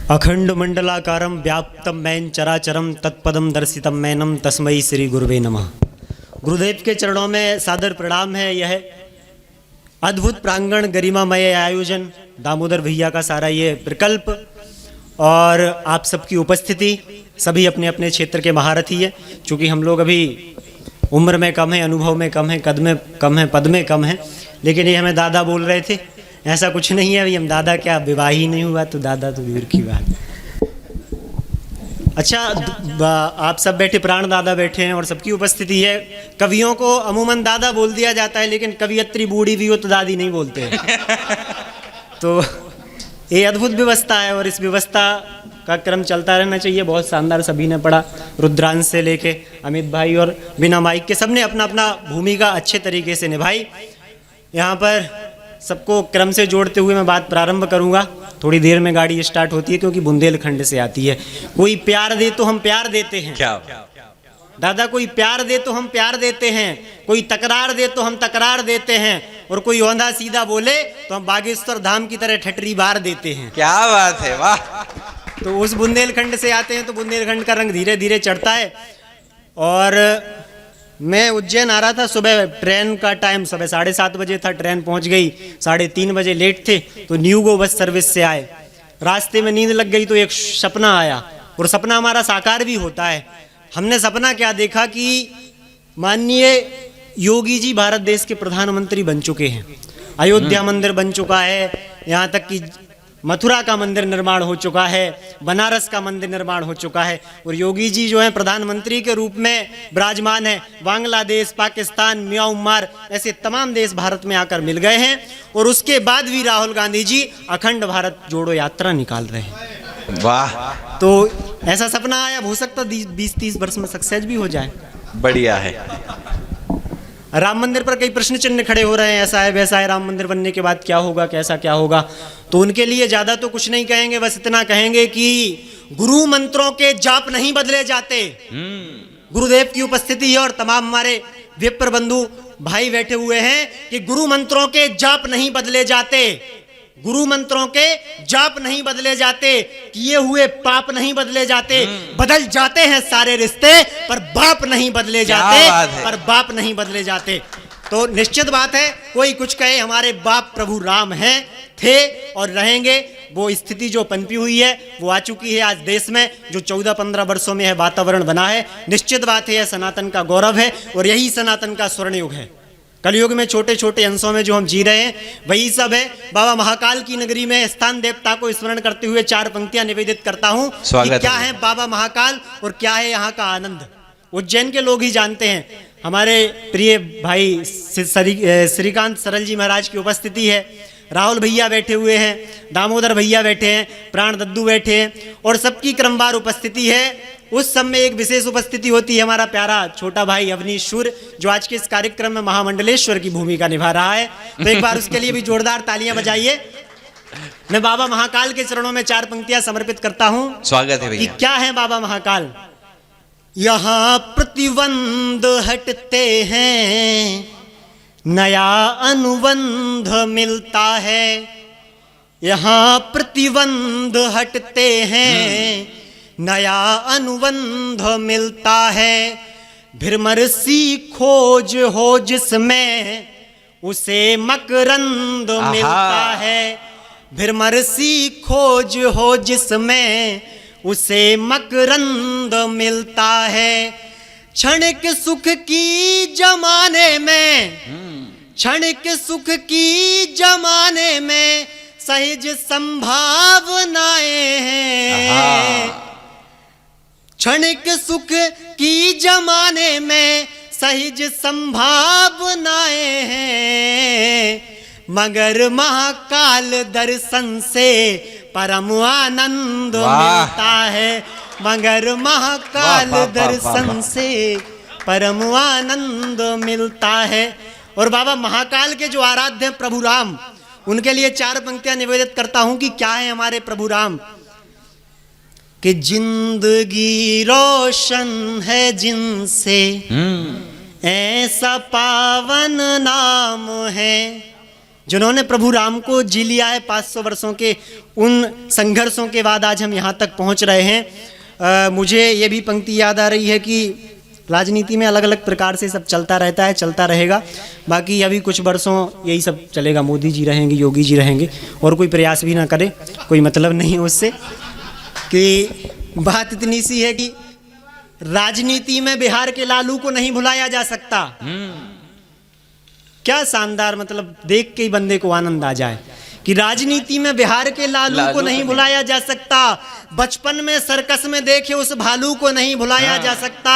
अखंड मंडलाकारं व्याप्तं मैन चराचरम तत्पदम दर्शितम मैनम तस्मै श्री गुरुवे नमः। गुरुदेव के चरणों में सादर प्रणाम है। यह अद्भुत प्रांगण गरिमामय आयोजन दामोदर भैया का सारा ये प्रकल्प और आप सबकी उपस्थिति, सभी अपने अपने क्षेत्र के महारथी है। चूँकि हम लोग अभी उम्र में कम है, अनुभव में कम है, कद में कम है, पद में कम है, लेकिन ये हमें दादा बोल रहे थे। ऐसा कुछ नहीं है, अभी हम दादा क्या, विवाह ही नहीं हुआ तो दादा तो दूर की बात। अच्छा, आप सब बैठे, प्राण दादा बैठे हैं और सबकी उपस्थिति है। कवियों को अमूमन दादा बोल दिया जाता है, लेकिन कवियत्री बूढ़ी भी हो तो दादी नहीं बोलते तो ये अद्भुत व्यवस्था है और इस व्यवस्था का क्रम चलता रहना चाहिए। बहुत शानदार सभी ने पढ़ा, रुद्रांश से लेके अमित भाई और बिना माइक के सबने अपना अपना भूमिका अच्छे तरीके से निभाई। यहाँ पर सबको क्रम से जोड़ते हुए मैं बात प्रारंभ करूंगा। थोड़ी देर में गाड़ी स्टार्ट होती है क्योंकि बुंदेलखंड से आती है। कोई प्यार दे तो हम प्यार देते हैं, क्या दादा, कोई प्यार दे तो हम प्यार देते हैं, कोई तकरार दे तो हम तकरार देते हैं, और कोई औंधा सीधा बोले तो हम बागेश्वर धाम की तरह ठटरी बार देते हैं। क्या बात है, वाह। तो उस बुंदेलखंड से आते हैं तो बुंदेलखंड का रंग धीरे धीरे चढ़ता है। और मैं उज्जैन आ रहा था, सुबह ट्रेन का टाइम सुबह 7:30 बजे था, ट्रेन पहुंच गई 3:30 बजे, लेट थे तो न्यू गो बस सर्विस से आए। रास्ते में नींद लग गई तो एक सपना आया, और सपना हमारा साकार भी होता है। हमने सपना क्या देखा कि माननीय योगी जी भारत देश के प्रधानमंत्री बन चुके हैं, अयोध्या मंदिर बन चुका है, यहाँ तक कि मथुरा का मंदिर निर्माण हो चुका है, बनारस का मंदिर निर्माण हो चुका है, और योगी जी जो है प्रधानमंत्री के रूप में विराजमान है। बांग्लादेश, पाकिस्तान, म्यांमार ऐसे तमाम देश भारत में आकर मिल गए हैं, और उसके बाद भी राहुल गांधी जी अखंड भारत जोड़ो यात्रा निकाल रहे हैं। वाह। तो ऐसा सपना आया, हो सकता 20-30 वर्ष में सक्सेस भी हो जाए। बढ़िया है। राम मंदिर पर कई प्रश्न चिन्ह खड़े हो रहे हैं, ऐसा है वैसा है, राम मंदिर बनने के बाद क्या होगा, कैसा क्या होगा। तो उनके लिए ज़्यादा तो कुछ नहीं कहेंगे, बस इतना कहेंगे कि गुरु मंत्रों के जाप नहीं बदले जाते। गुरुदेव की उपस्थिति है और तमाम हमारे विप्र बंधु भाई बैठे हुए हैं कि गुरु मंत्रों के जाप नहीं बदले जाते, गुरु मंत्रों के जाप नहीं बदले जाते, किए हुए पाप नहीं बदले जाते। बदल जाते हैं सारे रिश्ते पर बाप नहीं बदले जाते, पर बाप नहीं बदले जाते। तो निश्चित बात है, कोई कुछ कहे, हमारे बाप प्रभु राम हैं, थे और रहेंगे। वो स्थिति जो पनपी हुई है वो आ चुकी है आज देश में, जो 14-15 वर्षों में है वातावरण बना है। निश्चित बात है, यह सनातन का गौरव है और यही सनातन का स्वर्ण युग है। कलयुग में छोटे छोटे अंशों में जो हम जी रहे हैं वही सब है। बाबा महाकाल की नगरी में स्थान देवता को स्मरण करते हुए 4 पंक्तियां निवेदित करता हूं कि क्या है बाबा महाकाल और क्या है यहाँ का आनंद। उज्जैन के लोग ही जानते हैं। हमारे प्रिय भाई श्रीकांत सरल जी महाराज की उपस्थिति है, राहुल भैया बैठे हुए हैं, दामोदर भैया बैठे हैं, प्राण दद्दू बैठे हैं, और सबकी क्रमवार उपस्थिति है। उस सब में एक विशेष उपस्थिति होती है हमारा प्यारा छोटा भाई अवनीश्वर, जो आज के इस कार्यक्रम में महामंडलेश्वर की भूमिका निभा रहा है। तो एक बार उसके लिए भी जोरदार तालियां बजाइए। मैं बाबा महाकाल के चरणों में 4 पंक्तियां समर्पित करता हूं। स्वागत है भैया। कि क्या है बाबा महाकाल। यहाँ प्रतिबंध हटते हैं, नया अनुबंध मिलता है। यहाँ प्रतिबंध हटते हैं, नया अनुबंध मिलता है। भ्रमर सी खोज हो जिसमें, उसे मकरंद मिलता है। भ्रमर सी खोज हो जिसमें, उसे मकरंद मिलता है। क्षणिक सुख की जमाने में, क्षणिक सुख की जमाने में सहज संभावनाएं हैं। क्षणिक सुख की जमाने में सहज संभावनाएं हैं, मगर महाकाल दर्शन से परम आनंद मिलता है। मगर महाकाल दर्शन से परम आनंद मिलता है। और बाबा महाकाल के जो आराध्य हैं प्रभु राम, उनके लिए 4 पंक्तियां निवेदित करता हूं कि क्या है हमारे प्रभु राम। कि जिंदगी रोशन है जिनसे, ऐसा पावन नाम है। जिन्होंने प्रभु राम को जी लिया है 500 वर्षों के उन संघर्षों के बाद आज हम यहाँ तक पहुँच रहे हैं। मुझे ये भी पंक्ति याद आ रही है कि राजनीति में अलग अलग प्रकार से सब चलता रहता है, चलता रहेगा। बाकी अभी कुछ वर्षों यही सब चलेगा, मोदी जी रहेंगे, योगी जी रहेंगे, और कोई प्रयास भी ना करे, कोई मतलब नहीं है उससे। कि बात इतनी सी है कि राजनीति में बिहार के लालू को नहीं भुलाया जा सकता। क्या शानदार, मतलब देख के ही बंदे को आनंद आ जाए कि राजनीति में बिहार के लालू को नहीं भुलाया जा सकता। बचपन में सर्कस में देखे उस भालू को नहीं भुलाया जा सकता।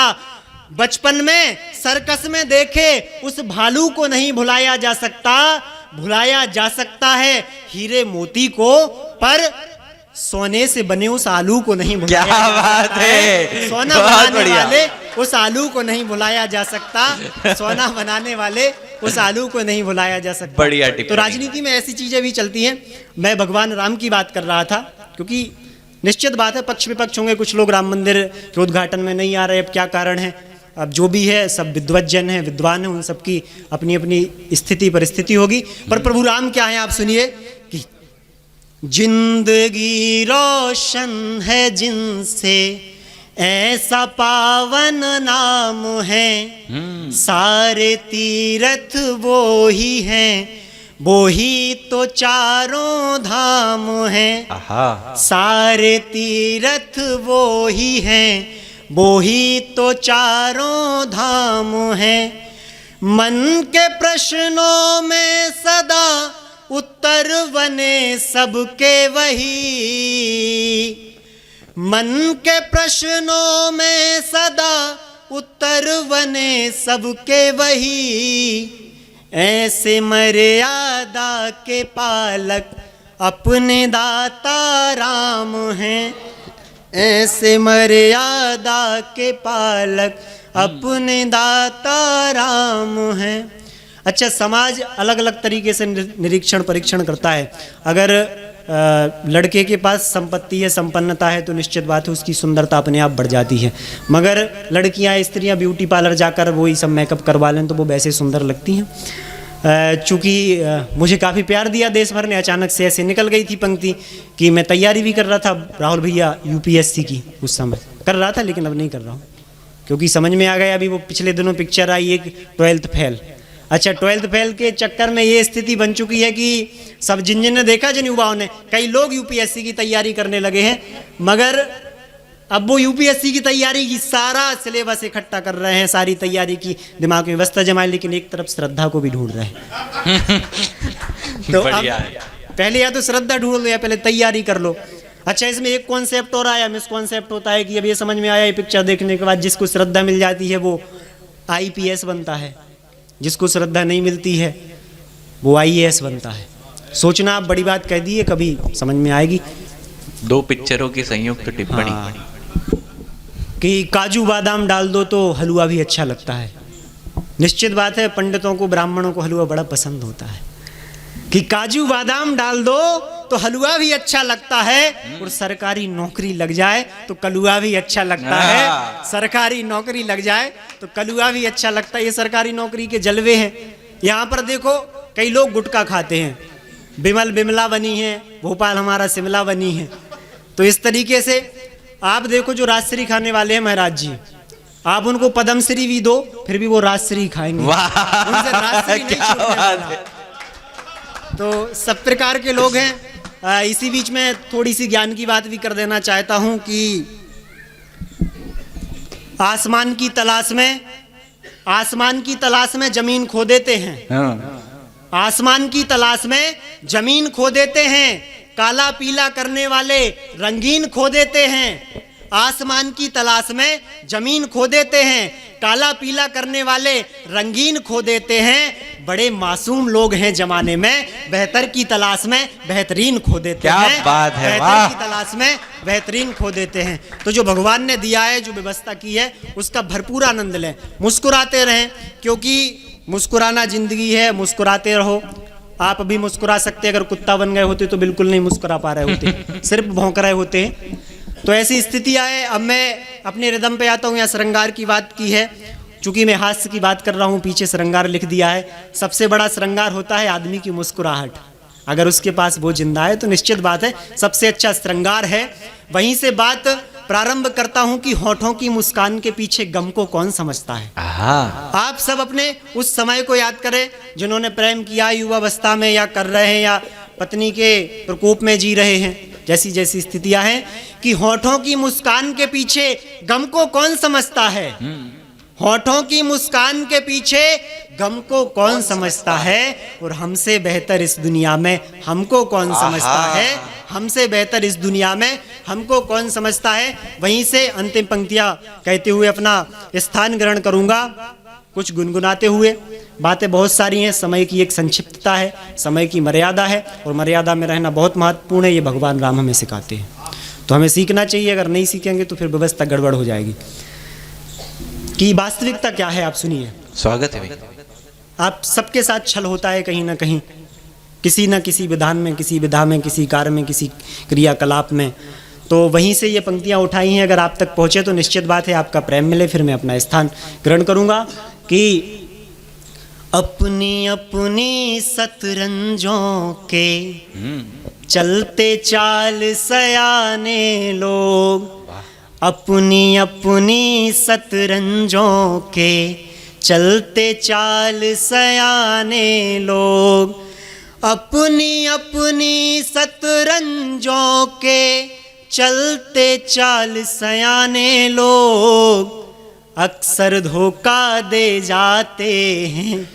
बचपन में सर्कस में देखे उस भालू को नहीं भुलाया जा सकता। भुलाया जा सकता है हीरे मोती को, पर सोने से बने उस आलू को नहीं भुलाया क्या जा बात सकता है, सोना बनाने वाले उस आलू को नहीं भुलाया जा सकता। सोना बनाने वाले उस आलू को नहीं भुलाया जा सकता। बढ़िया तो टिप्पणी। राजनीति में ऐसी चीजें भी चलती हैं। मैं भगवान राम की बात कर रहा था, क्योंकि निश्चित बात है पक्ष विपक्ष होंगे, कुछ लोग राम मंदिर के उद्घाटन में नहीं आ रहे, अब क्या कारण है। अब जो भी है सब विद्वज्जन है, विद्वान है, उन सबकी अपनी अपनी स्थिति परिस्थिति होगी। पर प्रभु राम क्या है, आप सुनिए कि जिंदगी रोशन है जिनसे ऐसा पावन नाम है, सारे तीर्थ वो ही हैं, वो ही तो चारों धाम हैं। आहा। सारे तीर्थ वो ही हैं, वो ही तो चारों धाम हैं। मन के प्रश्नों में सदा उत्तर बने सबके वही। मन के प्रश्नों में सदा उत्तर बने सबके वही। ऐसे मर्यादा के पालक अपने दाता राम हैं। ऐसे मर्यादा के पालक अपने दाता राम हैं। अच्छा, समाज अलग अलग तरीके से निरीक्षण परीक्षण करता है। अगर लड़के के पास संपत्ति है, संपन्नता है, तो निश्चित बात है उसकी सुंदरता अपने आप बढ़ जाती है। मगर लड़कियां, स्त्रियां ब्यूटी पार्लर जाकर वही सब मेकअप करवा लें तो वो वैसे सुंदर लगती हैं। चूँकि मुझे काफ़ी प्यार दिया देश भर ने, अचानक से ऐसे निकल गई थी पंक्ति कि मैं तैयारी भी कर रहा था राहुल भैया यूपीएससी की, उस समय कर रहा था, लेकिन अब नहीं कर रहा हूँ क्योंकि समझ में आ गया। अभी वो पिछले दिनों पिक्चर आई एक 12th फेल। अच्छा, 12th फेल के चक्कर में ये स्थिति बन चुकी है कि सब जिन ने देखा, जिन युवाओं ने, कई लोग यूपीएससी की तैयारी करने लगे हैं, मगर अब वो यूपीएससी की तैयारी की सारा सिलेबस इकट्ठा कर रहे हैं, सारी तैयारी की दिमाग में व्यवस्था जमाए, लेकिन एक तरफ श्रद्धा को भी ढूंढ रहे हैं। तो अब पहले या तो श्रद्धा ढूंढ लो या पहले तैयारी कर लो। अच्छा, इसमें एक कॉन्सेप्ट और आया, मिस कॉन्सेप्ट होता है कि अब ये समझ में आया, ये पिक्चर देखने के बाद जिसको श्रद्धा मिल जाती है वो आईपीएस बनता है, जिसको श्रद्धा नहीं मिलती है वो आईएएस बनता है। सोचना, आप बड़ी बात कह दी है, कभी समझ में आएगी। 2 पिक्चरों की संयुक्त टिप्पणी कि काजू बादाम डाल दो तो हलवा भी अच्छा लगता है। निश्चित बात है पंडितों को, ब्राह्मणों को हलवा बड़ा पसंद होता है कि काजू बादाम डाल दो तो हलवा भी अच्छा लगता है, और सरकारी नौकरी लग जाए तो कलुआ भी अच्छा लगता है। सरकारी नौकरी लग जाए तो कलुआ भी अच्छा लगता है। ये सरकारी नौकरी के जलवे हैं। यहाँ पर देखो, कई लोग गुटखा खाते हैं, बिमल बिमला बनी है, भोपाल हमारा शिमला बनी है। तो इस तरीके से आप देखो, जो राजश्री खाने वाले हैं महाराज जी, आप उनको पद्मश्री भी दो फिर भी वो राजश्री खाएंगे, उनसे राजश्री नहीं छूटने वाला। तो सब प्रकार के लोग हैं। इसी बीच में थोड़ी सी ज्ञान की बात भी कर देना चाहता हूं कि आसमान की तलाश में जमीन खो देते हैं। आसमान की तलाश में जमीन खो देते हैं, काला पीला करने वाले रंगीन खो देते हैं। आसमान की तलाश में जमीन खो देते हैं, काला पीला करने वाले रंगीन खो देते हैं। बड़े मासूम लोग हैं जमाने में, बेहतर की तलाश में बेहतरीन खो देते हैं। क्या बात है, बेहतर की तलाश में बेहतरीन खो देते हैं। तो जो भगवान ने दिया है, जो व्यवस्था की है, उसका भरपूर आनंद लें, मुस्कुराते रहें, क्योंकि मुस्कुराना जिंदगी है। मुस्कुराते रहो। आप अभी मुस्कुरा सकते, अगर कुत्ता बन गए होते तो बिल्कुल नहीं मुस्कुरा पा रहे होते, सिर्फ भौंक रहे होते हैं। तो ऐसी स्थिति आए। अब मैं अपने रिदम पे आता हूँ। यहाँ श्रृंगार की बात की है, चूंकि मैं हास्य की बात कर रहा हूँ, पीछे श्रृंगार लिख दिया है। सबसे बड़ा श्रृंगार होता है आदमी की मुस्कुराहट। अगर उसके पास वो जिंदा है तो निश्चित बात है सबसे अच्छा श्रृंगार है। वहीं से बात प्रारंभ करता हूं कि होठों की मुस्कान के पीछे गम को कौन समझता है। आप सब अपने उस समय को याद करें जिन्होंने प्रेम किया युवावस्था में, या कर रहे हैं, या पत्नी के प्रकोप में जी रहे हैं, जैसी जैसी स्थितियां हैं, कि होठों की मुस्कान के पीछे गम को कौन समझता है। होठों की मुस्कान के पीछे गम को कौन समझता है, और हमसे बेहतर इस दुनिया में हमको कौन समझता है, हमसे बेहतर इस दुनिया में हमको कौन समझता है। वहीं से अंतिम पंक्तियां कहते हुए अपना स्थान ग्रहण करूंगा, कुछ गुनगुनाते हुए। बातें बहुत सारी हैं, समय की एक संक्षिप्तता है, समय की मर्यादा है, और मर्यादा में रहना बहुत महत्वपूर्ण है। ये भगवान राम हमें सिखाते हैं, तो हमें सीखना चाहिए। अगर नहीं सीखेंगे तो फिर व्यवस्था गड़बड़ हो जाएगी। कि वास्तविकता क्या है आप सुनिए। स्वागत है भाई। आप सबके साथ छल होता है कहीं ना कहीं, किसी न किसी विधान में, किसी विधा में, किसी कार्य में, किसी क्रियाकलाप में। तो वहीं से ये पंक्तियां उठाई हैं। अगर आप तक पहुंचे तो निश्चित बात है आपका प्रेम मिले। फिर मैं अपना स्थान ग्रहण करूंगा कि अपनी अपनी शतरंजों के चलते चाल सयाने लोग, अपनी अपनी शतरंजों के चलते चाल सयाने लोग, अपनी अपनी शतरंजों के चलते चाल सयाने लोग, अक्सर धोखा दे जाते हैं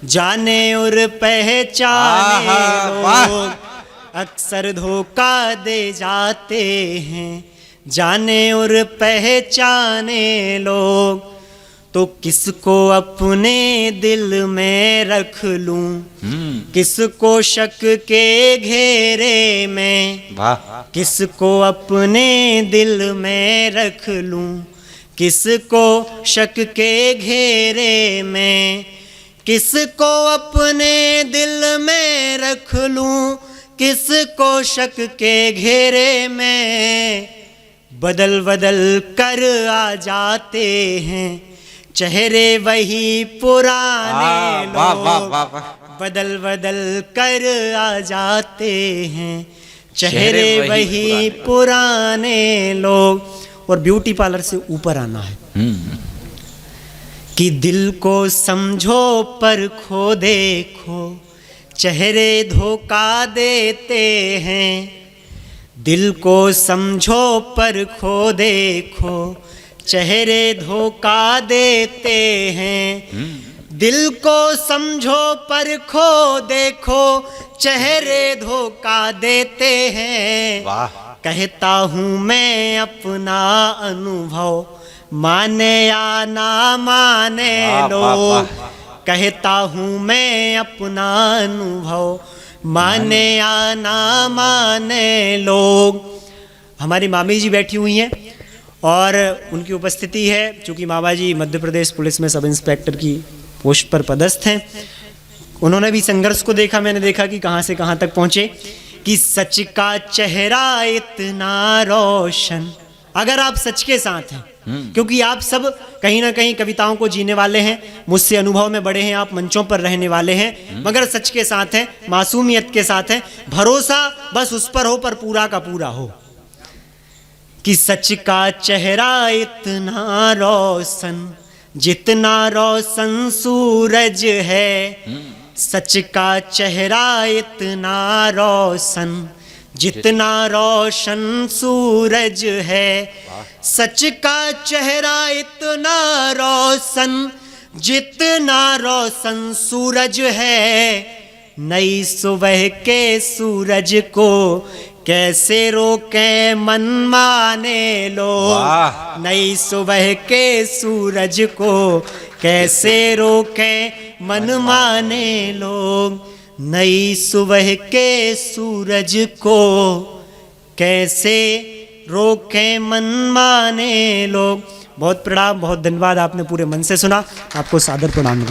जाने और पहचाने लोग, अक्सर धोखा दे जाते हैं जाने और पहचाने लोग। तो किसको अपने दिल में रख लूं, किसको शक के घेरे में, किसको अपने दिल में रख लूं, किसको शक के घेरे में, किसको अपने दिल में रख लूं, किसको शक के घेरे में। बदल बदल कर आ जाते हैं चेहरे वही पुराने लोग, बदल बदल कर आ जाते हैं चेहरे वही पुराने लोग। और ब्यूटी पार्लर से ऊपर आना है कि दिल को समझो पर खो देखो चेहरे धोखा देते हैं, दिल को समझो पर खो देखो चेहरे धोखा देते हैं, दिल को समझो पर खो देखो चेहरे धोखा देते हैं। कहता हूँ मैं अपना अनुभव, माने या ना माने लोग, कहता हूँ मैं अपना अनुभव, माने या ना माने लोग। हमारी मामी जी बैठी हुई हैं और उनकी उपस्थिति है, चूँकि मामा जी मध्य प्रदेश पुलिस में सब इंस्पेक्टर की पोस्ट पर पदस्थ हैं। उन्होंने भी संघर्ष को देखा, मैंने देखा कि कहाँ से कहाँ तक पहुँचे। कि सच का चेहरा इतना रोशन, अगर आप सच के साथ हैं, क्योंकि आप सब कहीं ना कहीं कविताओं को जीने वाले हैं, मुझसे अनुभव में बड़े हैं, आप मंचों पर रहने वाले हैं, मगर सच के साथ हैं, मासूमियत के साथ हैं, भरोसा बस उस पर हो पर पूरा का पूरा हो। कि सच का चेहरा इतना रोशन जितना रोशन सूरज है, सच का चेहरा इतना रोशन जितना रोशन सूरज है, सच का चेहरा इतना रोशन जितना रोशन सूरज है। नई सुबह के सूरज को कैसे रोके मन माने लोग, नई सुबह के सूरज को कैसे रोके मन माने लोग, नई सुबह के सूरज को कैसे रोके मन माने लोग। बहुत प्रणाम, बहुत धन्यवाद, आपने पूरे मन से सुना, आपको सादर प्रणाम।